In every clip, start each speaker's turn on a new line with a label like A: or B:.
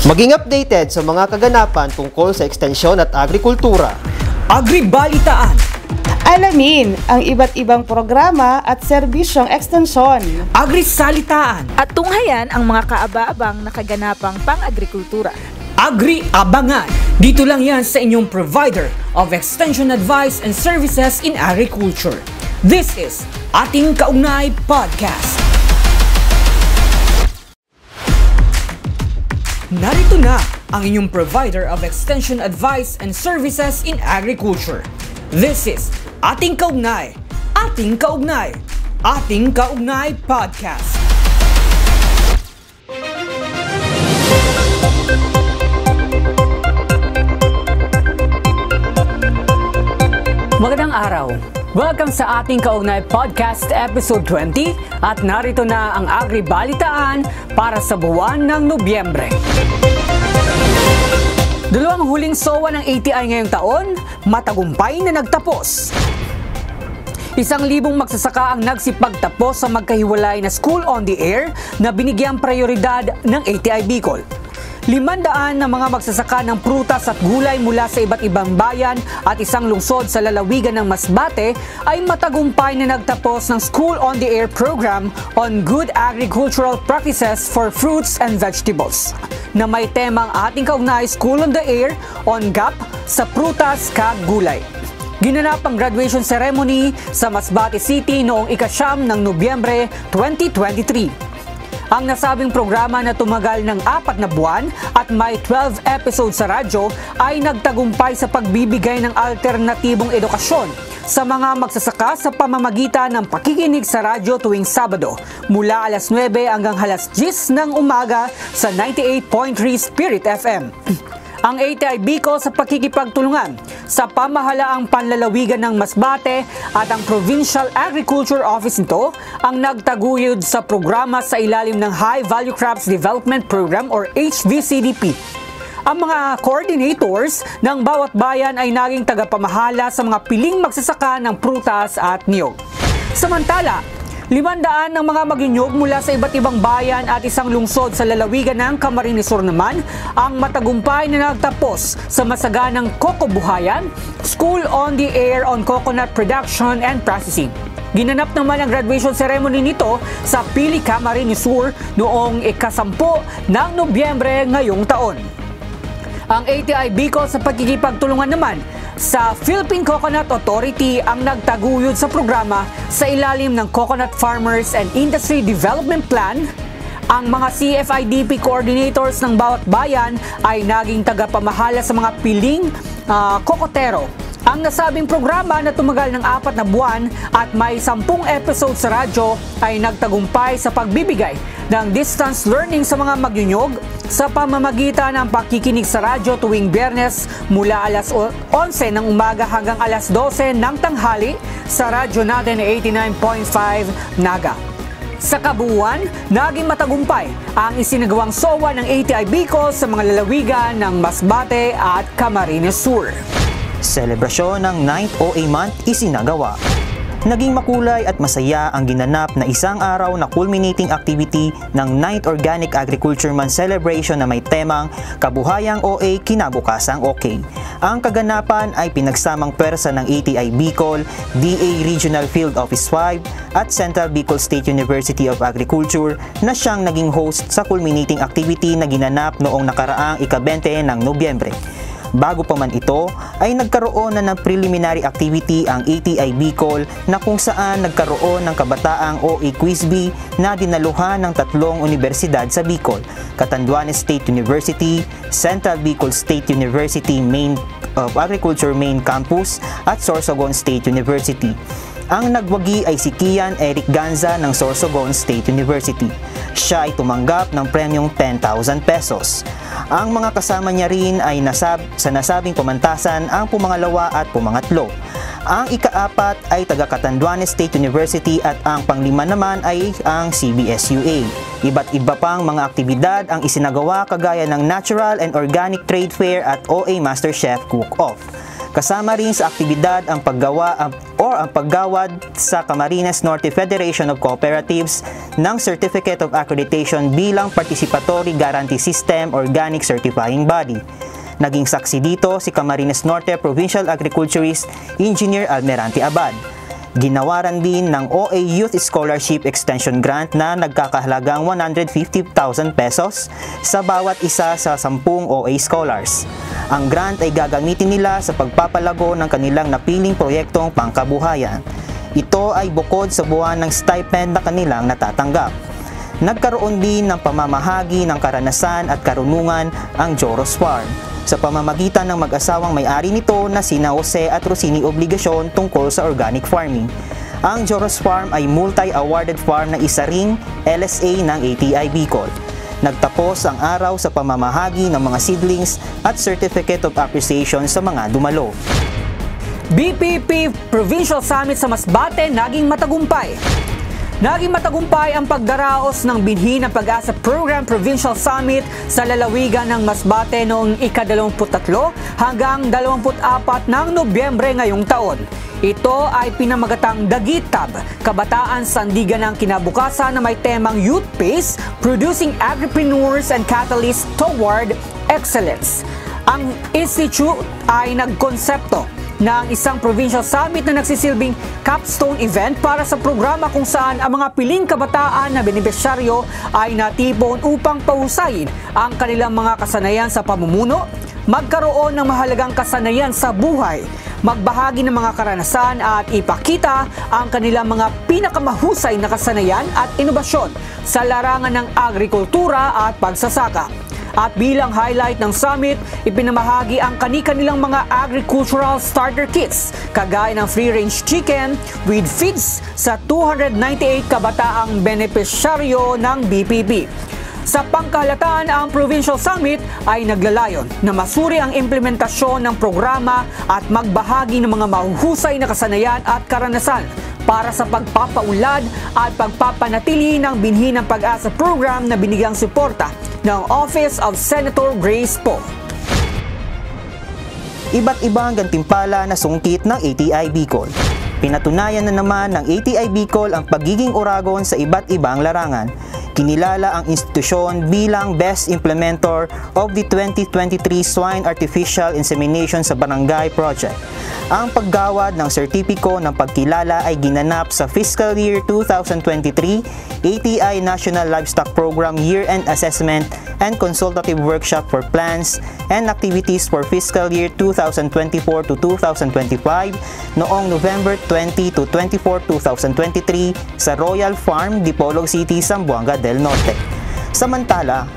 A: Maging updated sa mga kaganapan tungkol sa ekstensyon at agrikultura.
B: Agribalitaan.
C: Alamin ang iba't ibang programa at serbisyong ekstensyon.
B: Agrisalitaan.
D: At tunghayan ang mga kaaba-abang na kaganapang pang-agrikultura.
B: Agri-abangan. Dito lang yan sa inyong provider of extension advice and services in agriculture. This is Ating Kaugnay Podcast. Narito na ang inyong provider of extension advice and services in agriculture. This is Ating Kaugnay, Ating Kaugnay, Ating Kaugnay Podcast. Magandang araw. Welcome sa Ating Kaugnay Podcast Episode 20 at narito na ang Agribalitaan para sa buwan ng Nobyembre. Dalawang huling SOWA ng ATI ngayong taon, matagumpay na nagtapos. 1,000 magsasaka ang nagsipagtapos sa magkahiwalay na School on the Air na binigyang prioridad ng ATI Bicol. 500 na mga magsasaka ng prutas at gulay mula sa iba't ibang bayan at isang lungsod sa lalawigan ng Masbate ay matagumpay na nagtapos ng School on the Air program on Good Agricultural Practices for Fruits and Vegetables na may temang Ating Kaugnay School on the Air on GAP sa prutas kag gulay. Ginanap ang graduation ceremony sa Masbate City noong ika-9 ng Nobyembre 2023. Ang nasabing programa na tumagal ng 4 na buwan at may 12 episodes sa radyo ay nagtagumpay sa pagbibigay ng alternatibong edukasyon sa mga magsasaka sa pamamagitan ng pakikinig sa radyo tuwing Sabado mula alas 9 hanggang alas 10 ng umaga sa 98.3 Spirit FM. Ang ATI Bicol sa pakikipagtulungan sa pamahalaang panlalawigan ng Masbate at ang Provincial Agriculture Office nito ang nagtaguyod sa programa sa ilalim ng High Value Crops Development Program or HVCDP. Ang mga coordinators ng bawat bayan ay naging tagapamahala sa mga piling magsasaka ng prutas at niyog. Samantala, 500 ng mga maginyog mula sa iba't ibang bayan at isang lungsod sa lalawigan ng Camarines Sur naman ang matagumpay na nagtapos sa masaganang kokobuhayan, School on the Air on Coconut Production and Processing. Ginanap naman ang graduation ceremony nito sa Pili, Camarines Sur noong ika-10 ng Nobyembre ngayong taon. Ang ATI Bicol sa pagkikipagtulungan naman sa Philippine Coconut Authority ang nagtaguyod sa programa sa ilalim ng Coconut Farmers and Industry Development Plan. Ang mga CFIDP coordinators ng bawat bayan ay naging tagapamahala sa mga piling kokotero. Ang nasabing programa na tumagal ng 4 na buwan at may 10 episodes sa radyo ay nagtagumpay sa pagbibigay ng distance learning sa mga magyunyog sa pamamagitan ng pakikinig sa radyo tuwing Biyernes mula alas 11 ng umaga hanggang alas 12 ng tanghali sa radyo natin na 89.5 Naga. Sa kabuuan, naging matagumpay ang isinagawang SOWA ng ATI Bicol sa mga lalawigan ng Masbate at Camarines Sur.
E: Selebrasyon ng 9th OA Month isinagawa. Naging makulay at masaya ang ginanap na isang araw na culminating activity ng 9th Organic Agriculture Month Celebration na may temang Kabuhayang OA, Kinabukasang OK. Ang kaganapan ay pinagsamang pwersa ng ATI Bicol, DA Regional Field Office 5 at Central Bicol State University of Agriculture na siyang naging host sa culminating activity na ginanap noong nakaraang ika-20 ng Nobyembre. Bago pa man ito, ay nagkaroon na ng preliminary activity ang ATI Bicol na kung saan nagkaroon ng kabataang OA Quiz Bee na dinaluhan ng 3 universidad sa Bicol, Catanduanes State University, Central Bicol State University Main Agriculture Main Campus at Sorsogon State University. Ang nagwagi ay si Kian Eric Ganza ng Sorsogon State University. Siya ay tumanggap ng premyong 10,000 pesos. Ang mga kasama niya rin ay sa nasabing pamantasan ang pumangalawa at pumangatlo. Ang ika-4 ay taga Catanduanes State University at ang panglima naman ay ang CBSUA. Iba't iba pang mga aktibidad ang isinagawa kagaya ng Natural and Organic Trade Fair at OA MasterChef Cook-Off. Kasama rin sa aktibidad ang paggawad sa Camarines Norte Federation of Cooperatives ng Certificate of Accreditation bilang Participatory Guarantee System Organic Certifying Body. Naging saksi dito si Camarines Norte Provincial Agriculturist Engineer Almerante Abad. Ginawaran din ng OA Youth Scholarship Extension Grant na nagkakahalagang 150,000 pesos sa bawat isa sa 10 OA scholars. Ang grant ay gagamitin nila sa pagpapalago ng kanilang napiling proyektong pangkabuhayan. Ito ay bukod sa buwan ng stipend na kanilang natatanggap. Nagkaroon din ng pamamahagi ng karanasan at karunungan ang Joros Farm sa pamamagitan ng mag-asawang may-ari nito na sina Jose at Rosini Obligasyon tungkol sa organic farming. Ang Joros Farm ay multi-awarded farm na isa ring LSA ng ATI Bicol. Nagtapos ang araw sa pamamahagi ng mga seedlings at Certificate of Appreciation sa mga dumalo.
B: BPP Provincial Summit sa Masbate naging matagumpay. Naging matagumpay ang pagdaraos ng binhi ng Pag-asa Program Provincial Summit sa lalawigan ng Masbate noong ika-23 hanggang 24 ng Nobyembre ngayong taon. Ito ay pinamagatang Dagitab, Kabataan Sandigan ng Kinabukasan na may temang Youth Pace, Producing Agripreneurs and Catalysts Toward Excellence. Ang institute ay nagkonsepto ng isang provincial summit na nagsisilbing capstone event para sa programa kung saan ang mga piling kabataan na benepisyaryo ay natipon upang pahusayin ang kanilang mga kasanayan sa pamumuno, magkaroon ng mahalagang kasanayan sa buhay, magbahagi ng mga karanasan at ipakita ang kanilang mga pinakamahusay na kasanayan at inobasyon sa larangan ng agrikultura at pagsasaka. At bilang highlight ng summit, ipinamahagi ang kani-kanilang mga agricultural starter kits, kagaya ng free-range chicken with feeds sa 298 kabataang benepisyaryo ng BPP. Sa pangkahalataan, ang Provincial Summit ay naglalayon na masuri ang implementasyon ng programa at magbahagi ng mga mahuhusay na kasanayan at karanasan para sa pagpapaunlad at pagpapanatili ng binhi ng Pag-asa Program na binigyang suporta ng Office of Senator Grace Poe.
E: Iba't ibang gantimpala na sungkit ng ATI Bicol. Pinatunayan na naman ng ATI Bicol ang pagiging oragon sa iba't ibang larangan. Kinilala ang institusyon bilang Best Implementer of the 2023 Swine Artificial Insemination sa Barangay Project. Ang paggawad ng sertipiko ng pagkilala ay ginanap sa Fiscal Year 2023 ATI National Livestock Program Year-End Assessment and Consultative Workshop for Plans and Activities for Fiscal Year 2024 to 2025 noong November 20 to 24, 2023 sa Royal Farm, Dipolog City, Zamboanga del Norte. Samantala,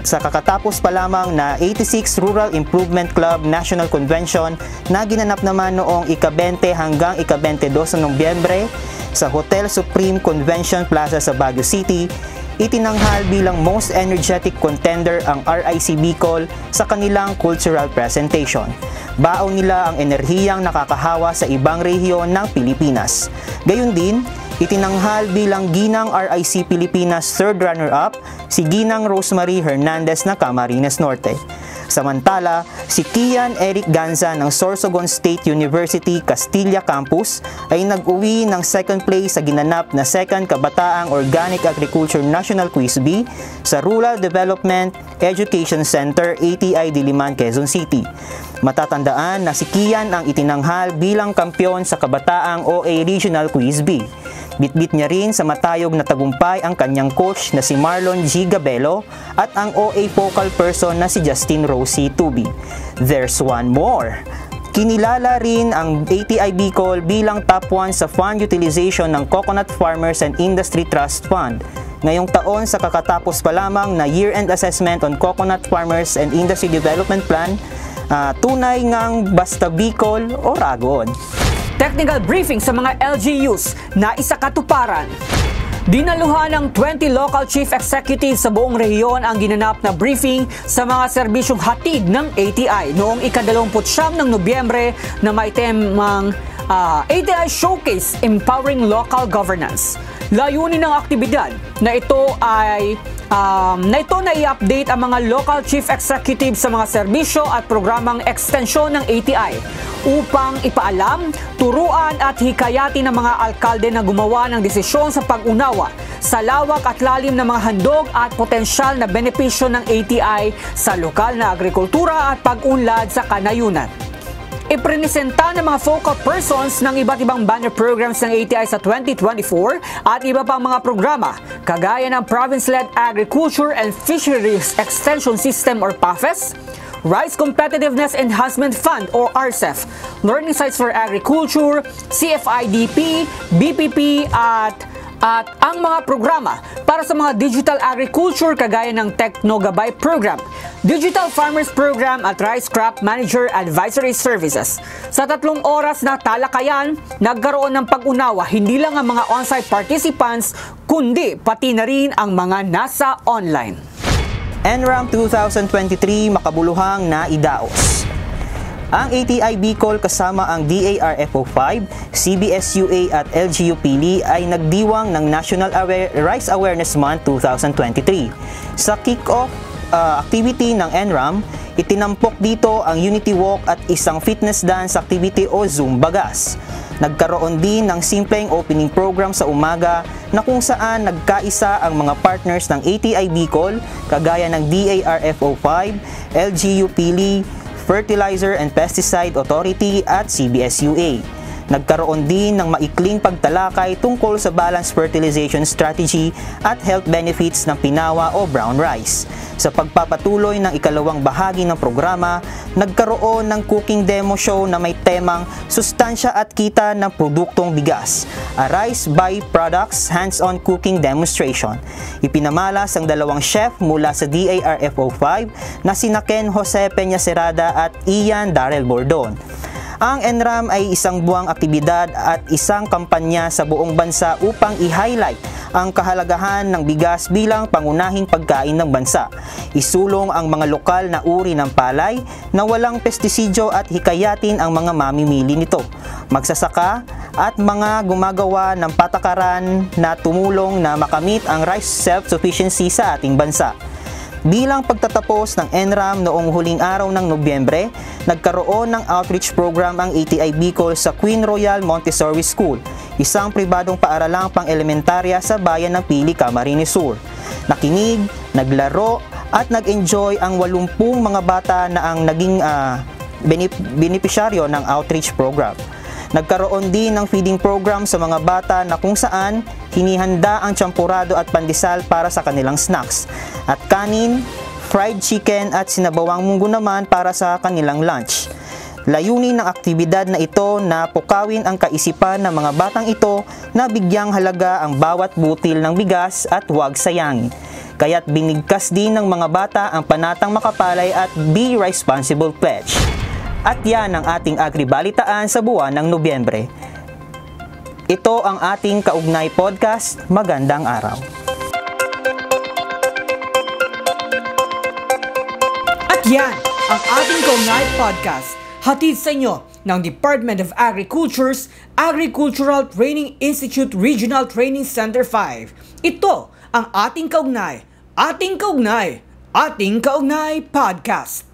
E: sa kakatapos pa lamang na 86 Rural Improvement Club National Convention na ginanap naman noong ika-20 hanggang ika-22 ng Nobyembre sa Hotel Supreme Convention Plaza sa Baguio City, itinanghal bilang most energetic contender ang RIC Bicol sa kanilang cultural presentation. Baon nila ang enerhiyang nakakahawa sa ibang rehiyon ng Pilipinas. Gayun din, itinanghal bilang Ginang RIC Pilipinas third runner-up si Ginang Rosemary Hernandez na Camarines Norte. Samantala, si Kian Eric Ganza ng Sorsogon State University Castilla Campus ay nag-uwi ng second place sa ginanap na second Kabataang Organic Agriculture National Quiz B sa Rural Development Education Center ATI Diliman, Quezon City. Matatandaan na si Kian ang itinanghal bilang kampyon sa Kabataang OA Regional Quiz B. Bitbit niya rin sa matayog na tagumpay ang kanyang coach na si Marlon G. Gabelo at ang OA focal person na si Justin Rosie Tubi. There's one more! Kinilala rin ang ATI Bicol bilang top 1 sa fund utilization ng Coconut Farmers and Industry Trust Fund. Ngayong taon sa kakatapos pa lamang na year-end assessment on Coconut Farmers and Industry Development Plan, tunay ngang basta Bicol o Ragon.
B: Technical briefing sa mga LGUs na isakatuparan. Dinaluhan ng 20 local chief executives sa buong rehiyon ang ginanap na briefing sa mga serbisyong hatid ng ATI noong ika-29 ng Nobyembre na may temang ATI Showcase Empowering Local Governance. Layunin ng aktibidad na ito ay na ito na i-update ang mga local chief executive sa mga serbisyo at programang ekstensyon ng ATI upang ipaalam, turuan at hikayatin ng mga alkalde na gumawa ng desisyon sa pag-unawa sa lawak at lalim ng mga handog at potensyal na benepisyo ng ATI sa lokal na agrikultura at pag-unlad sa kanayunan. Ipresenta ng mga focal persons ng iba't ibang banner programs ng ATI sa 2024 at iba pang mga programa kagaya ng Province-led Agriculture and Fisheries Extension System or PAFES, Rice Competitiveness Enhancement Fund or RCEF, Learning Sites for Agriculture, CFIDP, BPP at ang mga programa para sa mga digital agriculture kagaya ng Technogabay Program, Digital Farmers Program at Rice Crop Manager Advisory Services. Sa 3 oras na talakayan, nagkaroon ng pag-unawa hindi lang ang mga on-site participants kundi pati na rin ang mga nasa online.
E: NRAM 2023 makabuluhang naidaos. Ang ATI Bicol kasama ang DARFO5, CBSUA at LGU-Pili ay nagdiwang ng National Rice Awareness Month 2023. Sa kick-off activity ng NRAM, itinampok dito ang Unity Walk at isang fitness dance activity o Zumba Gas. Nagkaroon din ng simpleng opening program sa umaga na kung saan nagkaisa ang mga partners ng ATI Bicol kagaya ng DARFO5, LGU-Pili, Fertilizer and Pesticide Authority at CBSUA. Nagkaroon din ng maikling pagtalakay tungkol sa balanced fertilization strategy at health benefits ng pinawa o brown rice. Sa pagpapatuloy ng ikalawang bahagi ng programa, nagkaroon ng cooking demo show na may temang Sustansya at Kita ng Produktong Bigas, a Rice Byproducts Hands-on Cooking Demonstration. Ipinamalas ang 2 chef mula sa DARFO5 na sina Ken Jose Peña Cerrada at Ian Darrell Bordon. Ang NRAM ay isang buwang aktibidad at isang kampanya sa buong bansa upang i-highlight ang kahalagahan ng bigas bilang pangunahing pagkain ng bansa. Isulong ang mga lokal na uri ng palay na walang pestisidyo at hikayatin ang mga mamimili nito, magsasaka at mga gumagawa ng patakaran na tumulong na makamit ang rice self-sufficiency sa ating bansa. Bilang pagtatapos ng NRAM noong huling araw ng Nobyembre, nagkaroon ng outreach program ang ATI Bicol sa Queen Royal Montessori School, isang pribadong paaralang pang-elementarya sa bayan ng Pili, Camarines Sur. Nakinig, naglaro at nag-enjoy ang 80 mga bata na ang naging benepisyaryo ng outreach program. Nagkaroon din ng feeding program sa mga bata na kung saan hinihanda ang champurado at pandesal para sa kanilang snacks, at kanin, fried chicken at sinabawang munggo naman para sa kanilang lunch. Layunin ng aktibidad na ito na pukawin ang kaisipan ng mga batang ito na bigyang halaga ang bawat butil ng bigas at huwag sayangin. Kaya't binigkas din ng mga bata ang panatang makapalay at Be Responsible Pledge. At yan ang ating agribalitaan sa buwan ng Nobyembre. Ito ang ating kaugnay podcast. Magandang araw.
B: At yan ang ating kaugnay podcast. Hatid sa inyo ng Department of Agriculture's Agricultural Training Institute Regional Training Center 5. Ito ang ating kaugnay podcast.